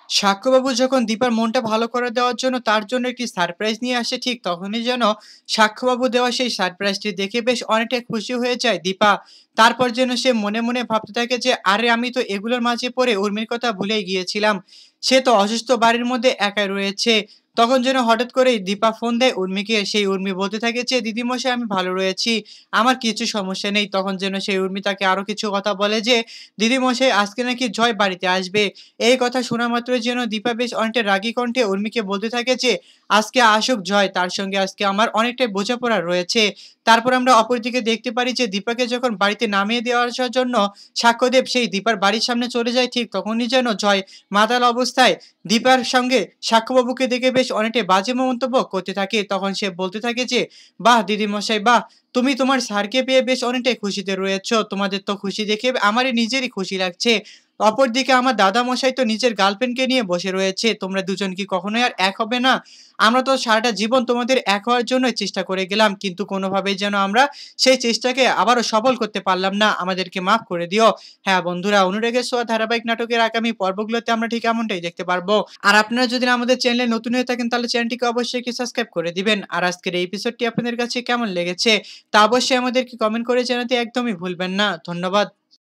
সাক্ষ্যবাবু যখন দীপার মনটা ভালো করে দেওয়ার জন্য তার জন্য একটি সারপ্রাইজ নিয়ে আসে, ঠিক তখনই যেন সাক্ষ্যবাবু দেওয়া সেই সারপ্রাইজটি দেখে বেশ অনেকটা খুশি হয়ে যায় দীপা। তারপর যেন সে মনে মনে ভাবতে থাকে যে আরে আমি তো এগুলোর মাঝে পড়ে উর্মির কথা ভুলেই গিয়েছিলাম। সে তো অসুস্থ বাড়ির মধ্যে একাই রয়েছে। তখন যেন হঠাৎ করেই দীপা ফোন দেয় উর্মিকে। সেই উর্মি বলতে থাকে যে দিদিমশাই আমি ভালো রয়েছি, আমার কিছু সমস্যা নেই। তখন যেন সেই উর্মি তাকে আরো কিছু কথা বলে যে দিদিমশাই আজকে নাকি জয় বাড়িতে আসবে। এই কথা শোনা মাত্রই যেন দীপা বেশ অনেকটা রাগী কণ্ঠে উর্মিকে বলতে থাকে যে আজকে আসুক জয়, তার সঙ্গে আজকে আমার অনেকটাই বোঝাপড়া রয়েছে। তারপর আমরা অপরদিকে দেখতে পারি যে দীপাকে যখন বাড়িতে নামিয়ে দেওয়া আসার জন্য সাক্ষ্যদেব সেই দীপার বাড়ির সামনে চলে যায়, ঠিক তখনই যেন জয় মাতাল অবস্থায় দীপার সঙ্গে সাক্ষ্যবাবুকে দেখে বেশ অনেকটাই বাজে মন্তব্য করতে থাকে। তখন সে বলতে থাকে যে বাহ দিদিমশাই বাহ, তুমি তোমার স্যারকে পেয়ে বেশ অনেকটাই খুশিতে রয়েছো। তোমাদের তো খুশি দেখে আমারই নিজেরই খুশি লাগছে। অপরদিকে আমার দাদামশাই তো নিজের গার্লফ্রেন্ডকে নিয়ে বসে রয়েছে। তোমরা দুজন কি কখনোই আর এক হবে না? আমরা তো সারাটা জীবন তোমাদের এক হওয়ার জন্যই চেষ্টা করে গেলাম। কিন্তু কোনোভাবেই যেন আমরা সেই চেষ্টাকে আবারও সফল করতে পারলাম না। আমাদেরকে মাফ করে দিও। হ্যাঁ বন্ধুরা, অনুরাগের ছোঁয়া ধারাবাহিক নাটকের আগামী পর্বগুলোতে আমরা ঠিক এমনটাই দেখতে পারবো। আর আপনারা যদি আমাদের চ্যানেলে নতুন হয়ে থাকেন তাহলে চ্যানেলটিকে অবশ্যই একটি সাবস্ক্রাইব করে দিবেন। আর আজকের এই এপিসোডটি আপনাদের কাছে কেমন লেগেছে তা অবশ্যই আমাদেরকে কমেন্ট করে জানাতে একদমই ভুলবেন না। ধন্যবাদ।